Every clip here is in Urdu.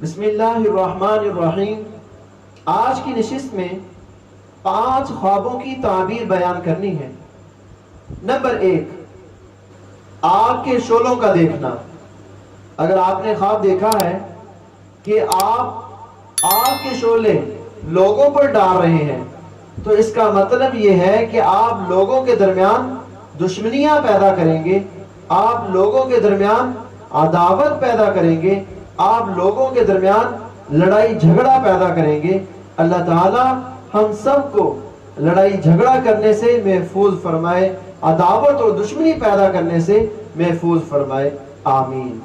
بسم اللہ الرحمن الرحیم۔ آج کی نشست میں 5 خوابوں کی تعبیر بیان کرنی ہے۔ نمبر 1، آگ کے شعلوں کا دیکھنا۔ اگر آپ نے خواب دیکھا ہے کہ آپ آگ کے شعلے لوگوں پر ڈال رہے ہیں تو اس کا مطلب یہ ہے کہ آپ لوگوں کے درمیان دشمنیاں پیدا کریں گے، آپ لوگوں کے درمیان عداوت پیدا کریں گے، آپ لوگوں کے درمیان لڑائی جھگڑا پیدا کریں گے۔ اللہ تعالی ہم سب کو لڑائی جھگڑا کرنے سے محفوظ فرمائے، عداوت اور دشمنی پیدا کرنے سے محفوظ فرمائے، آمین۔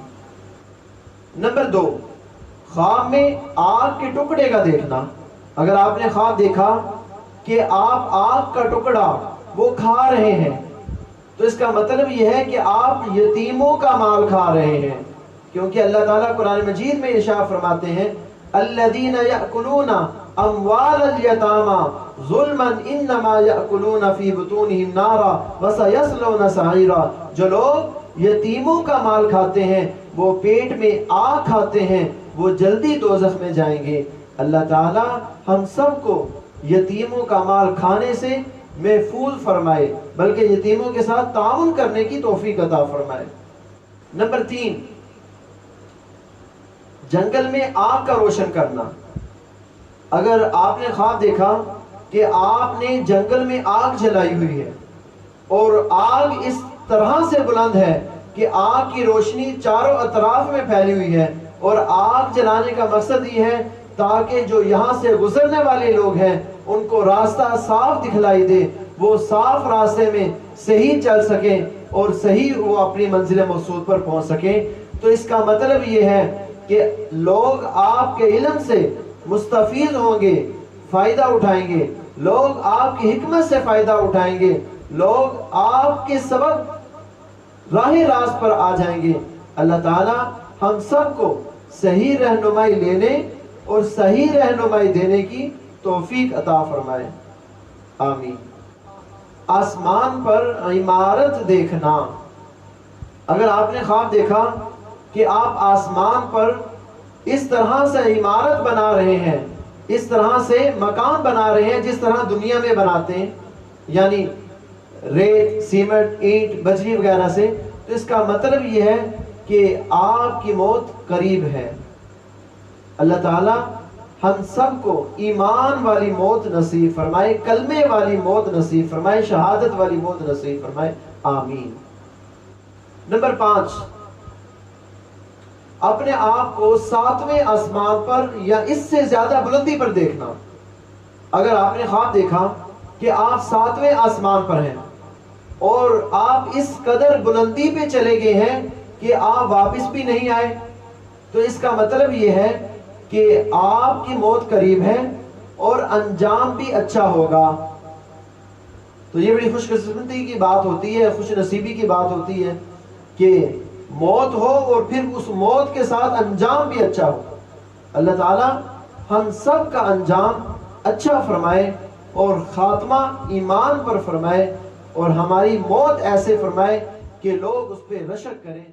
نمبر 2، خواب میں آگ کے ٹکڑے کا دیکھنا۔ اگر آپ نے خواب دیکھا کہ آپ آگ کا ٹکڑا وہ کھا رہے ہیں تو اس کا مطلب یہ ہے کہ آپ یتیموں کا مال کھا رہے ہیں، کیونکہ اللہ تعالیٰ قرآن مجید میں ارشاد فرماتے ہیں الذین یأکلون اموال الیتامی ظلما انما یأکلون فی بطونہم نارا وسیصلون سعیرا۔ جو لوگ یتیموں کا مال کھاتے ہیں وہ پیٹ میں آگ کھاتے ہیں، وہ جلدی دوزخ میں جائیں گے۔ اللہ تعالیٰ ہم سب کو یتیموں کا مال کھانے سے محفوظ فرمائے، بلکہ یتیموں کے ساتھ تعاون کرنے کی توفیق عطا فرمائے۔ نمبر 3، جنگل میں آگ کا روشن کرنا۔ اگر آپ نے خواب دیکھا کہ آپ نے جنگل میں آگ جلائی ہوئی ہے اور آگ اس طرح سے بلند ہے کہ آگ کی روشنی چاروں اطراف میں پھیلی ہوئی ہے، اور آگ جلانے کا مقصد یہ ہے تاکہ جو یہاں سے گزرنے والے لوگ ہیں ان کو راستہ صاف دکھلائی دے، وہ صاف راستے میں صحیح چل سکیں اور صحیح وہ اپنی منزل مقصود پر پہنچ سکیں۔ تو اس کا مطلب یہ ہے کہ لوگ آپ کے علم سے مستفید ہوں گے، فائدہ اٹھائیں گے، لوگ آپ کی حکمت سے فائدہ اٹھائیں گے، لوگ آپ کے سبب راہ راست پر آ جائیں گے۔ اللہ تعالی ہم سب کو صحیح رہنمائی لینے اور صحیح رہنمائی دینے کی توفیق عطا فرمائے، آمین۔ آسمان پر عمارت دیکھنا۔ اگر آپ نے خواب دیکھا کہ آپ آسمان پر اس طرح سے عمارت بنا رہے ہیں، اس طرح سے مکان بنا رہے ہیں جس طرح دنیا میں بناتے ہیں، یعنی ریت، سیمنٹ، اینٹ، بجری وغیرہ سے، تو اس کا مطلب یہ ہے کہ آپ کی موت قریب ہے۔ اللہ تعالی ہم سب کو ایمان والی موت نصیب فرمائے، کلمے والی موت نصیب فرمائے، شہادت والی موت نصیب فرمائے، آمین۔ نمبر 5، اپنے آپ کو 7ویں آسمان پر یا اس سے زیادہ بلندی پر دیکھنا۔ اگر آپ نے خواب دیکھا کہ آپ 7ویں آسمان پر ہیں اور آپ اس قدر بلندی پہ چلے گئے ہیں کہ آپ واپس بھی نہیں آئے تو اس کا مطلب یہ ہے کہ آپ کی موت قریب ہے اور انجام بھی اچھا ہوگا۔ تو یہ بڑی خوش قسمتی کی بات ہوتی ہے، خوش نصیبی کی بات ہوتی ہے کہ موت ہو اور پھر اس موت کے ساتھ انجام بھی اچھا ہو۔ اللہ تعالی ہم سب کا انجام اچھا فرمائے اور خاتمہ ایمان پر فرمائے، اور ہماری موت ایسے فرمائے کہ لوگ اس پہ رشک کریں۔